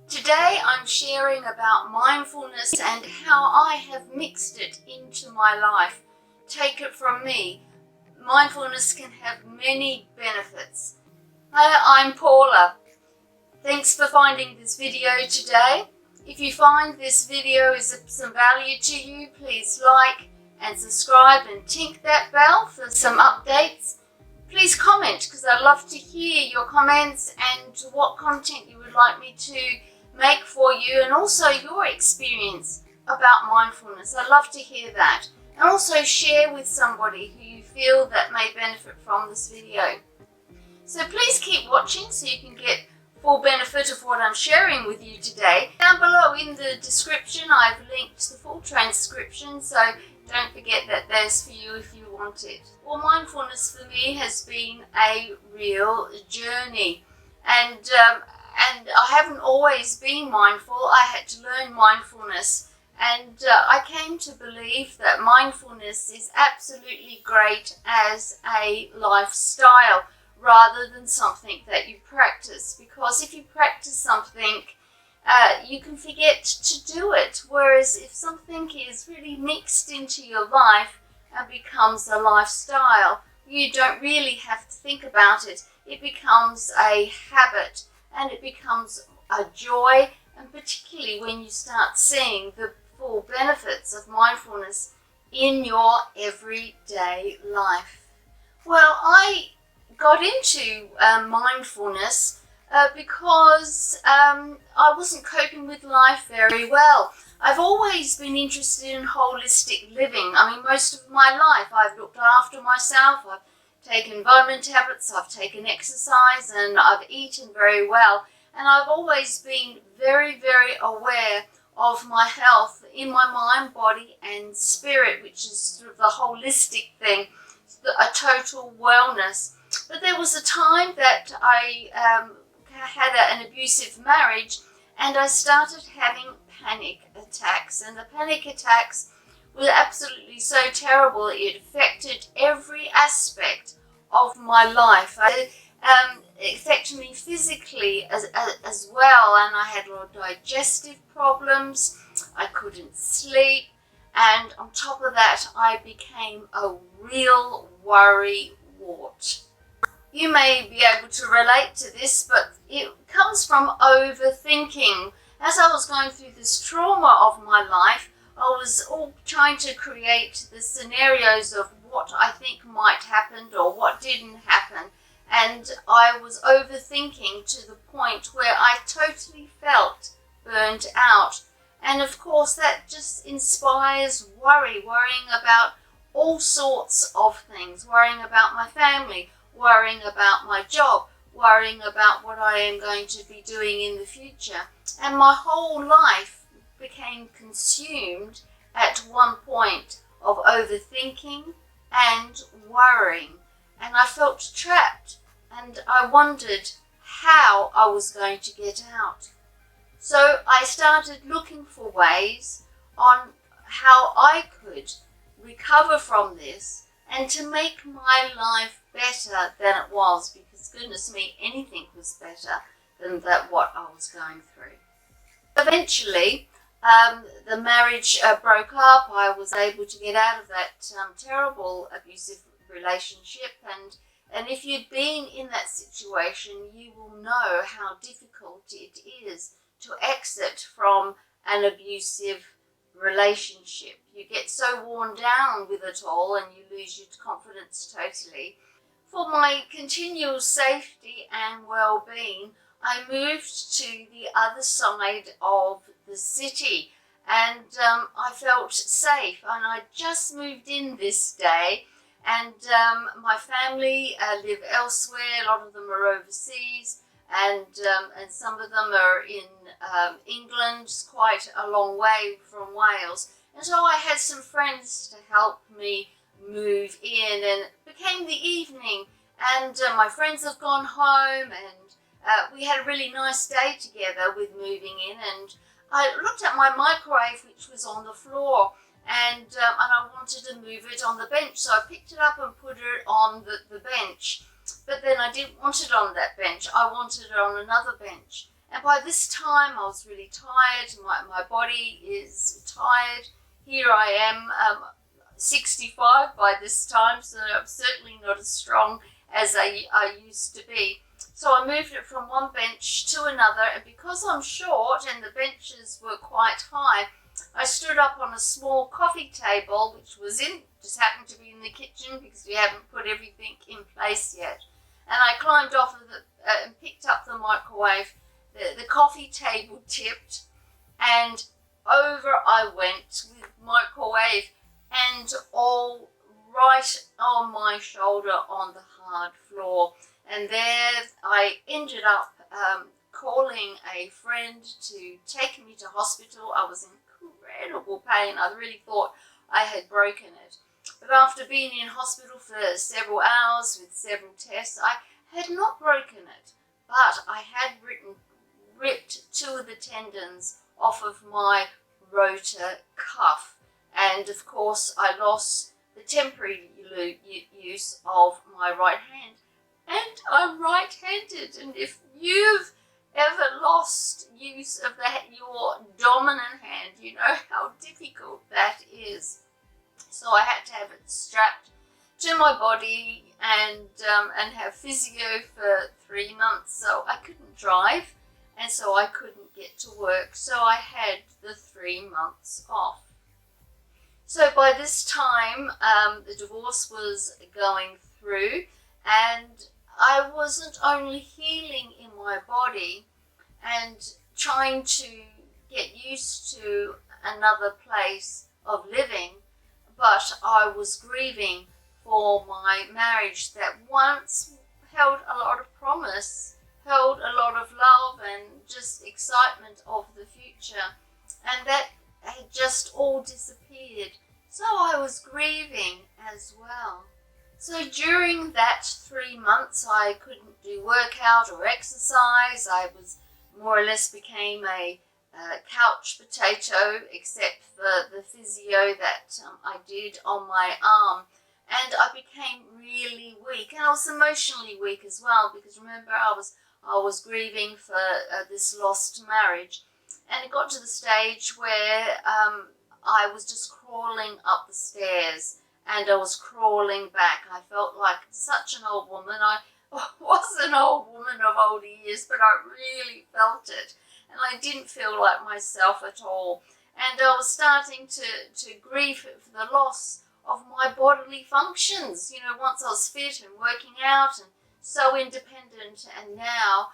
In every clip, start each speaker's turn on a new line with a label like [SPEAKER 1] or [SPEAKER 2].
[SPEAKER 1] Today I'm sharing about mindfulness and how I have mixed it into my life. Take it from me, mindfulness can have many benefits. Hi, I'm Paula. Thanks for finding this video today. If you find this video is of some value to you, please like and subscribe and tink that bell for some updates. Please comment, because I love to hear your comments and what content you would like me to make for you, and also your experience about mindfulness. I'd love to hear that. And also share with somebody who you feel that may benefit from this video. So please keep watching so you can get full benefit of what I'm sharing with you today. Down below in the description I've linked the full transcription, so don't forget that there's for you if you want it. Well, mindfulness for me has been a real journey, and I haven't always been mindful. I had to learn mindfulness, and I came to believe that mindfulness is absolutely great as a lifestyle rather than something that you practice, because if you practice something you can forget to do it, whereas if something is really mixed into your life and becomes a lifestyle, you don't really have to think about it. It becomes a habit and it becomes a joy, and particularly when you start seeing the full benefits of mindfulness in your everyday life. Well, I got into mindfulness because I wasn't coping with life very well. I've always been interested in holistic living. I mean, most of my life I've looked after myself. I've taken vitamin tablets, I've taken exercise, and I've eaten very well. And I've always been very, very aware of my health in my mind, body and spirit, which is sort of the holistic thing, a total wellness. But there was a time that I had an abusive marriage, and I started having panic attacks, and the panic attacks were absolutely so terrible. It affected every aspect of my life. It affected me physically as well, and I had a lot of digestive problems. I couldn't sleep, and on top of that I became a real worry wart. You may be able to relate to this, but it comes from overthinking. As I was going through this trauma of my life, I was all trying to create the scenarios of what I think might happen or what didn't happen. And I was overthinking to the point where I totally felt burnt out. And of course that just inspires worrying about all sorts of things, worrying about my family, worrying about my job, worrying about what I am going to be doing in the future. And my whole life became consumed at one point of overthinking and worrying. And I felt trapped, and I wondered how I was going to get out. So I started looking for ways on how I could recover from this and to make my life better than it was, because goodness me, anything was better than what I was going through. Eventually, the marriage broke up. I was able to get out of that terrible abusive relationship, and if you'd been in that situation, you will know how difficult it is to exit from an abusive relationship. You get so worn down with it all and you lose your confidence totally. For my continual safety and well-being, I moved to the other side of the city, and I felt safe, and I just moved in this day, and my family live elsewhere. A lot of them are overseas, and some of them are in England, quite a long way from Wales. And so I had some friends to help me move in, and it became the evening, and my friends have gone home, and we had a really nice day together with moving in. And I looked at my microwave, which was on the floor, and I wanted to move it on the bench, so I picked it up and put it on the bench. But then I didn't want it on that bench, I wanted it on another bench. And by this time I was really tired. My body is tired. Here I am, 65 by this time, so I'm certainly not as strong as I used to be. So I moved it from one bench to another, and because I'm short and the benches were quite high, I stood up on a small coffee table, which just happened to be in the kitchen because we haven't put everything in place yet. And I climbed off of and picked up the microwave. The coffee table tipped, and over I went with microwave and all right on my shoulder on the hard floor. And there I ended up calling a friend to take me to hospital. I was in incredible pain. I really thought I had broken it. But after being in hospital for several hours with several tests, I had not broken it, but I had ripped two of the tendons off of my rotor cuff. And of course I lost the temporary use of my right hand. And I'm right-handed, and if you've ever lost use of your dominant hand, you know how difficult that is. So I had to have it strapped to my body and have physio for 3 months. So I couldn't drive, and so I couldn't get to work. So I had the 3 months off. So by this time, the divorce was going through, and I wasn't only healing in my body and trying to get used to another place of living, but I was grieving for my marriage that once held a lot of promise, held a lot of love and just excitement of the future, and that had just all disappeared. So I was grieving as well. So during that 3 months, I couldn't do workout or exercise. I was more or less became a couch potato, except for the physio that I did on my arm. And I became really weak, and I was emotionally weak as well, because remember I was grieving for this lost marriage. And it got to the stage where I was just crawling up the stairs, and I was crawling back. I felt like such an old woman. I was an old woman of older years, but I really felt it. And I didn't feel like myself at all. And I was starting to grieve for the loss of my bodily functions. You know, once I was fit and working out and so independent, and now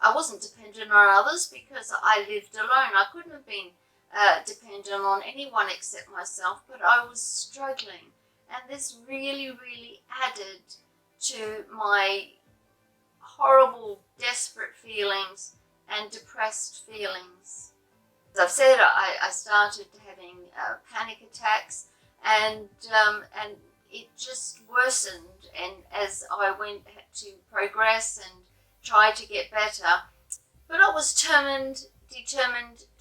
[SPEAKER 1] I wasn't dependent on others because I lived alone. I couldn't have been dependent on anyone except myself, but I was struggling, and this really, really added to my horrible, desperate feelings and depressed feelings. As I've said, I started having panic attacks, and it just worsened, and as I had to progress and try to get better, but I was determined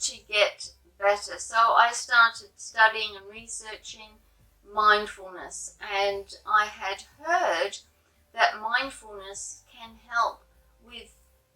[SPEAKER 1] to get better. So I started studying and researching mindfulness, and I had heard that mindfulness can help with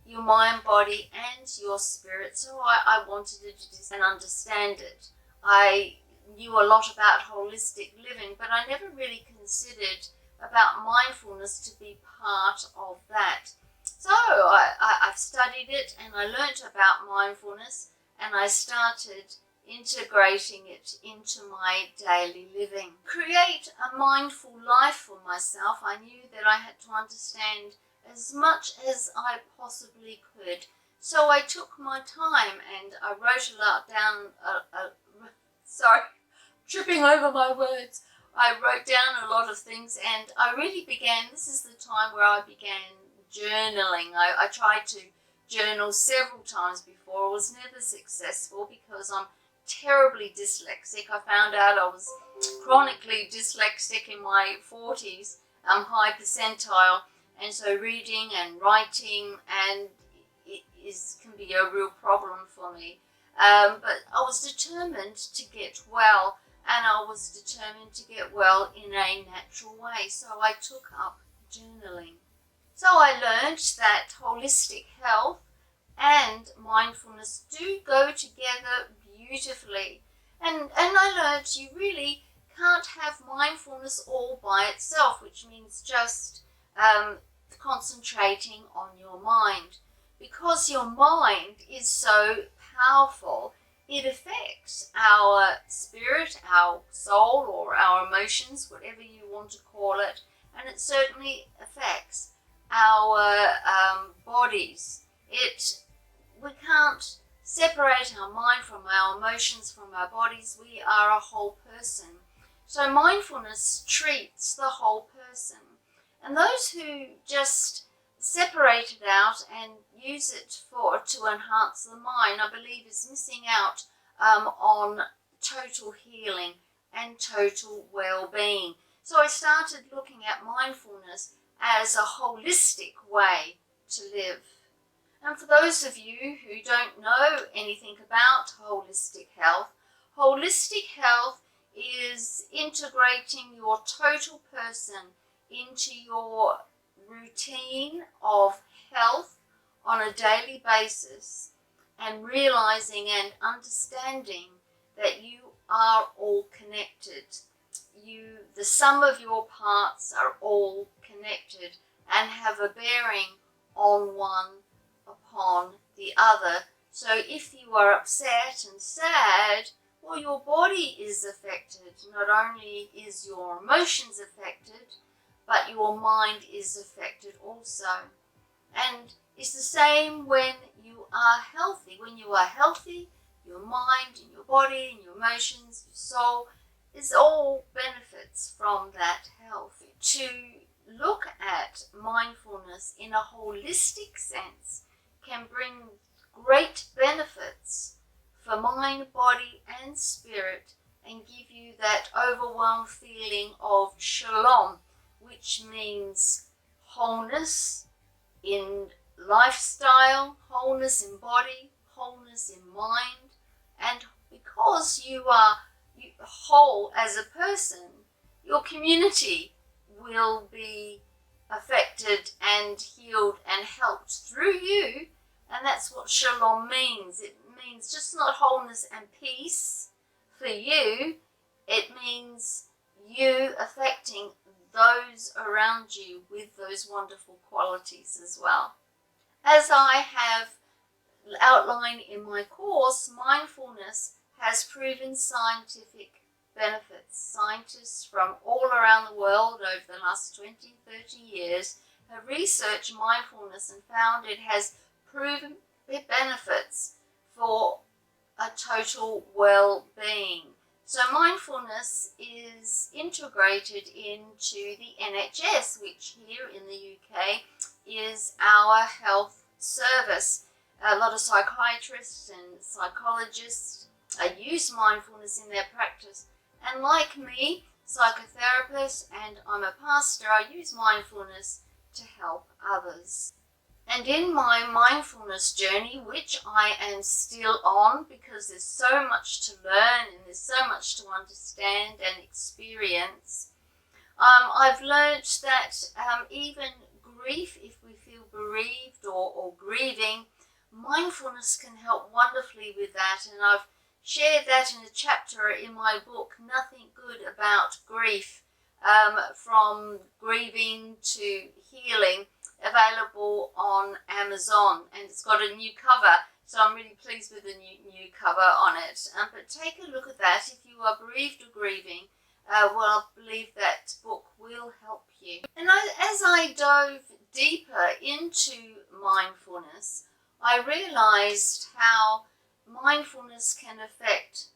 [SPEAKER 1] your mind, body, and your spirit. So I wanted to and understand it. I knew a lot about holistic living, but I never really considered about mindfulness to be part of that. So I've studied it, and I learnt about mindfulness, and I started integrating it into my daily living. Create a mindful life for myself. I knew that I had to understand as much as I possibly could. So I took my time, and I wrote a lot down, tripping over my words. I wrote down a lot of things, and I really this is the time where I began journaling. I tried to journal several times before. I was never successful because I'm terribly dyslexic. I found out I was chronically dyslexic in my 40s, high percentile, and so reading and writing can be a real problem for me. But I was determined to get well, and I was determined to get well in a natural way. So I took up journaling. So I learned that holistic health and mindfulness do go together beautifully. And I learned you really can't have mindfulness all by itself, which means just concentrating on your mind. Because your mind is so powerful, it affects our spirit, our soul, or our emotions, whatever you want to call it, and it certainly affects our bodies. We can't separate our mind from our emotions, from our bodies. We are a whole person. So mindfulness treats the whole person. And those who just separate it out and use it to enhance the mind, I believe, is missing out on total healing and total well-being. So I started looking at mindfulness as a holistic way to live. And for those of you who don't know anything about holistic health is integrating your total person into your routine of health on a daily basis, and realizing and understanding that you are all connected. The sum of your parts are all connected and have a bearing on one upon the other. So if you are upset and sad, well, your body is affected. Not only is your emotions affected, but your mind is affected also. And it's the same when you are healthy. When you are healthy, your mind and your body and your emotions, your soul, is all benefits from that health. To look at mindfulness in a holistic sense can bring great benefits for mind, body, and spirit, and give you that overwhelmed feeling of shalom, which means wholeness in lifestyle, wholeness in body, wholeness in mind. And because you are whole as a person, your community will be affected and healed and helped through you. And that's what shalom means. It means just not wholeness and peace for you. It means you affecting those around you with those wonderful qualities as well. As I have outlined in my course, mindfulness has proven scientific benefits. Scientists from all around the world over the last 20, 30 years have researched mindfulness and found it has proven benefits for a total well-being. So mindfulness is integrated into the NHS, which here in the UK is our health service. A lot of psychiatrists and psychologists use mindfulness in their practice. And like me, psychotherapist, and I'm a pastor, I use mindfulness to help others. And in my mindfulness journey, which I am still on because there's so much to learn and there's so much to understand and experience, I've learnt that even grief, if we feel bereaved or grieving, mindfulness can help wonderfully with that. And I've shared that in a chapter in my book, Nothing Good About Grief, from grieving to healing, available on Amazon, and it's got a new cover, so I'm really pleased with the new cover on it. But take a look at that if you are bereaved or grieving. I believe that book will help you. And as I dove deeper into mindfulness, I realized how mindfulness can affect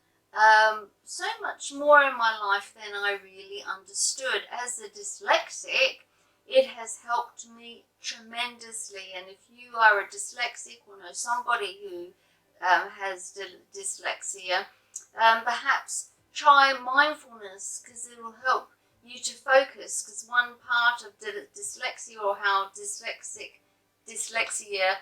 [SPEAKER 1] so much more in my life than I really understood. As a dyslexic, it has helped me tremendously. And if you are a dyslexic or know somebody who has dyslexia, perhaps try mindfulness, because it will help you to focus. Because one part of dyslexia, or how dyslexia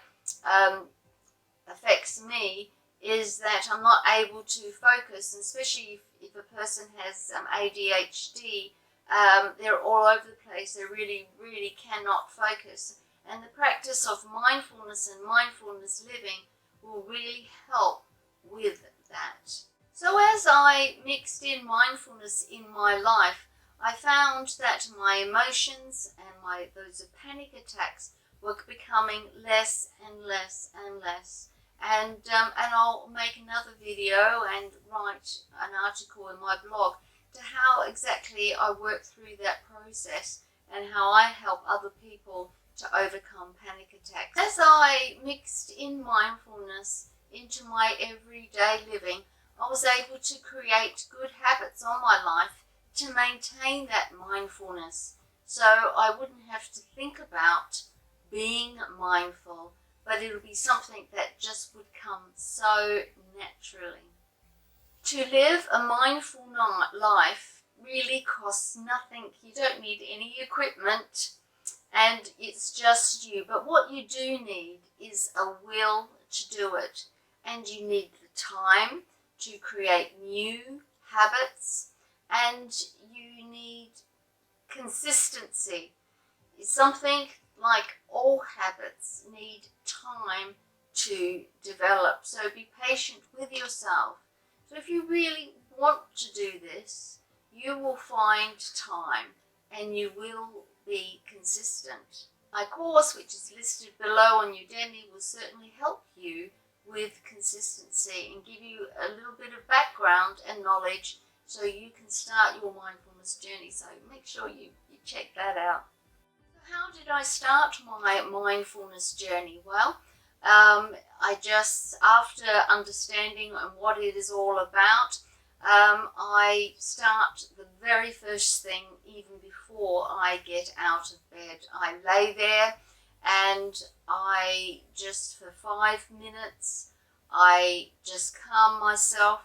[SPEAKER 1] affects me, is that I'm not able to focus, and especially if a person has ADHD, they're all over the place. They really, really cannot focus. And the practice of mindfulness and mindfulness living will really help with that. So as I mixed in mindfulness in my life, I found that my emotions and those panic attacks were becoming less and less and less. And I'll make another video and write an article in my blog to how exactly I work through that process and how I help other people to overcome panic attacks. As I mixed in mindfulness into my everyday living, I was able to create good habits on my life to maintain that mindfulness, so I wouldn't have to think about being mindful, but it would be something that just would come so naturally. To live a mindful life really costs nothing. You don't need any equipment, and it's just you. But what you do need is a will to do it, and you need the time to create new habits, and you need consistency. It's something like all habits need time to develop, so be patient with yourself. So if you really want to do this, you will find time and you will be consistent. My course, which is listed below on Udemy, will certainly help you with consistency and give you a little bit of background and knowledge so you can start your mindfulness journey. So make sure you check that out. So how did I start my mindfulness journey? Well, I just, after understanding what it is all about, I start the very first thing even before I get out of bed. I lay there and I just, for 5 minutes, I just calm myself.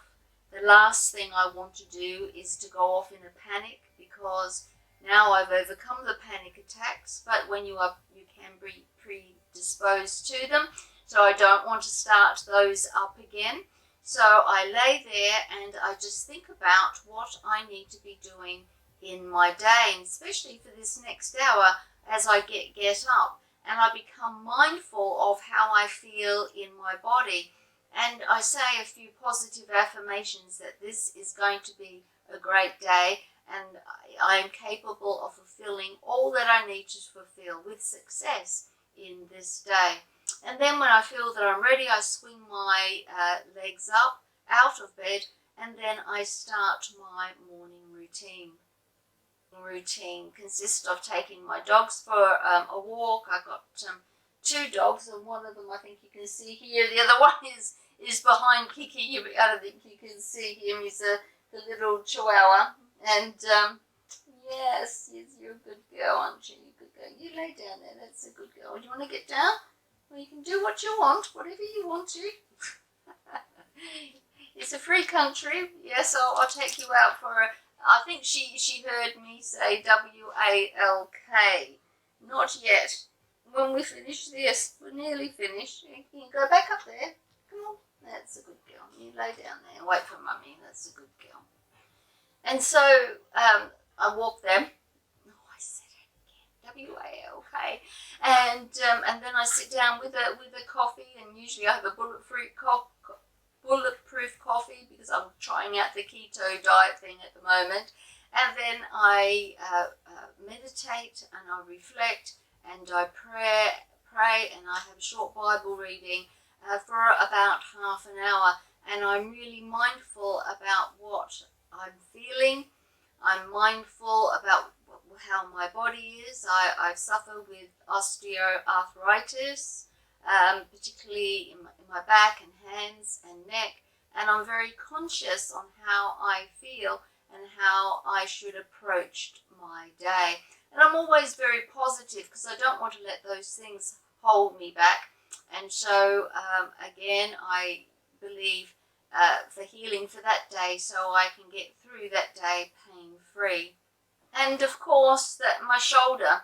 [SPEAKER 1] The last thing I want to do is to go off in a panic, because now I've overcome the panic attacks, but when you can be predisposed to them, so I don't want to start those up again. So I lay there and I just think about what I need to be doing in my day, and especially for this next hour as I get up, and I become mindful of how I feel in my body. And I say a few positive affirmations that this is going to be a great day, and I am capable of fulfilling all that I need to fulfill with success in this day. And then when I feel that I'm ready, I swing my legs up out of bed, and then I start my morning routine. Routine consists of taking my dogs for a walk. I've got 2 dogs, and one of them I think you can see here. The other one is behind Kiki. I don't think you can see him. He's the little Chihuahua. And yes, you're a good girl, aren't you? You're a good girl. You lay down there. That's a good girl. Do you want to get down? Well, you can do what you want, whatever you want to. It's a free country. Yes, I'll take you out for a... I think she heard me say W-A-L-K. Not yet. When we finish this, we're nearly finished. You can go back up there. Come on. That's a good girl. You lay down there and wait for Mummy. That's a good girl. And so I walk them. Oh, I said it again. W-A-L-K. And then I sit down with a coffee, and usually I have a bulletproof coffee because I'm trying out the keto diet thing at the moment. And then I meditate and I reflect and I pray and I have a short Bible reading for about half an hour. And I'm really mindful about what I'm feeling. I'm mindful about how my body is. I suffer with osteoarthritis, particularly in my back and hands and neck, and I'm very conscious on how I feel and how I should approach my day. And I'm always very positive because I don't want to let those things hold me back. And so again, I believe for healing for that day, so I can get through that day pain-free. And of course, that my shoulder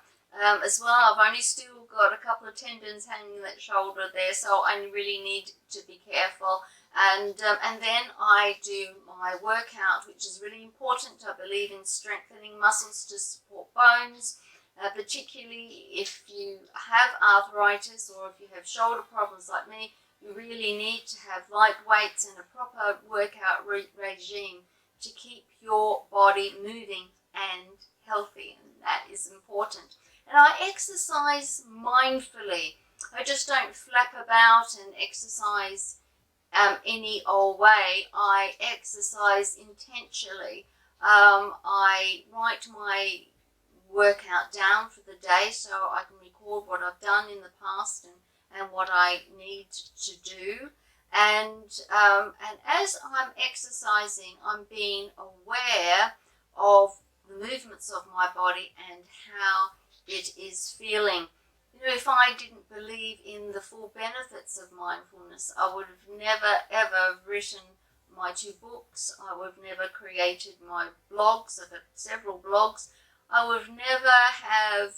[SPEAKER 1] as well. I've only still got a couple of tendons hanging that shoulder there, so I really need to be careful. And then I do my workout, which is really important. I believe in strengthening muscles to support bones, particularly if you have arthritis or if you have shoulder problems like me. You really need to have light weights and a proper workout regime to keep your body moving and healthy, and that is important. And I exercise mindfully. I just don't flap about and exercise any old way. I exercise intentionally. I write my workout down for the day so I can record what I've done in the past and what I need to do. And as I'm exercising, I'm being aware of the movements of my body and how it is feeling. You know, if I didn't believe in the full benefits of mindfulness, I would have never ever written my 2 books. I would have never created my blogs. I've got several blogs. I would never have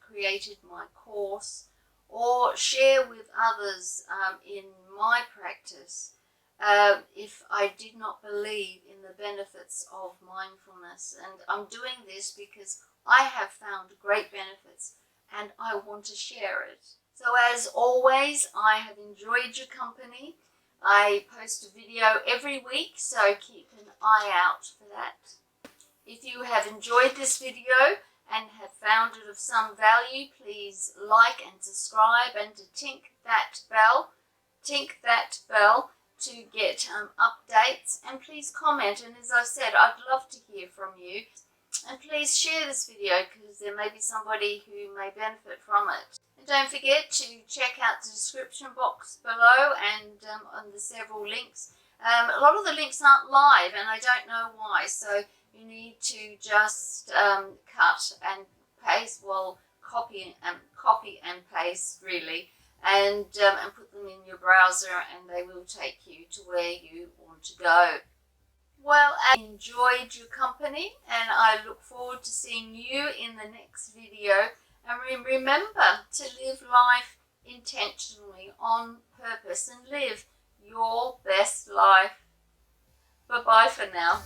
[SPEAKER 1] created my course or share with others in my practice if I did not believe in the benefits of mindfulness. And I'm doing this because I have found great benefits and I want to share it. So as always, I have enjoyed your company. I post a video every week, so keep an eye out for that. If you have enjoyed this video and have found it of some value, please like and subscribe, and to tink that bell to get updates, and please comment. And as I said, I'd love to hear from you. And please share this video because there may be somebody who may benefit from it. And don't forget to check out the description box below and on the several links. A lot of the links aren't live and I don't know why, so you need to just cut and paste, well, copy and paste really, and put them in your browser, and they will take you to where you want to go. Well, I enjoyed your company and I look forward to seeing you in the next video. And remember to live life intentionally, on purpose, and live your best life. Bye-bye for now.